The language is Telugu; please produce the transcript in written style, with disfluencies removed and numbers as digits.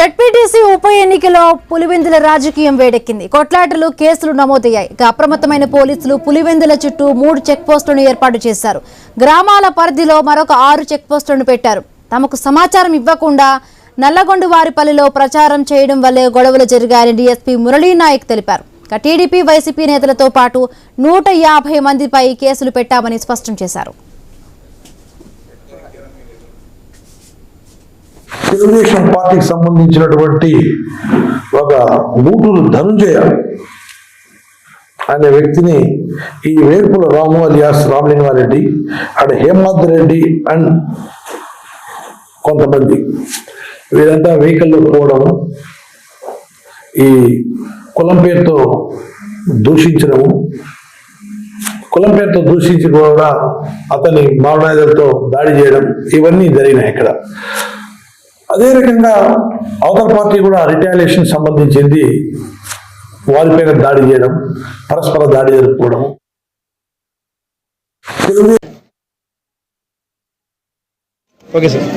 జెడ్పీటీసీ ఉప ఎన్నికలో పులివెందుల రాజకీయం వేడెక్కింది. కొట్లాటలు, కేసులు నమోదయ్యాయి. అప్రమత్తమైన పోలీసులు పులివెందుల చుట్టూ 3 చెక్ పోస్టులను ఏర్పాటు చేశారు. గ్రామాల పరిధిలో మరొక 6 చెక్ పోస్టులను పెట్టారు. తమకు సమాచారం ఇవ్వకుండా నల్లగొండవారిపల్లిలో ప్రచారం చేయడం వల్లే గొడవలు జరిగాయని డీఎస్పీ మురళీనాయక్ తెలిపారు. టీడీపీ, వైసీపీ నేతలతో పాటు 150 మందిపై కేసులు పెట్టామని స్పష్టం చేశారు. తెలుగుదేశం పార్టీకి సంబంధించినటువంటి ఒక గూటూరు ధనుంజయ అనే వ్యక్తిని ఈ Verpula Ramu alias Ramalingareddy and Hemad Reddy and కొంతమంది వీరంతా వెహికల్లో పోవడము, ఈ కులం పేరుతో దూషించడము, కులం పేరుతో దూషించి కూడా అతని మారణాయుధాలతో దాడి చేయడం, ఇవన్నీ జరిగినాయి ఇక్కడ. అదే రకంగా అవతల పార్టీ కూడా రిటాలియేషన్ సంబంధించింది వారిపైన దాడి చేయడం, పరస్పర దాడి జరుపుకోవడం. Okay sir.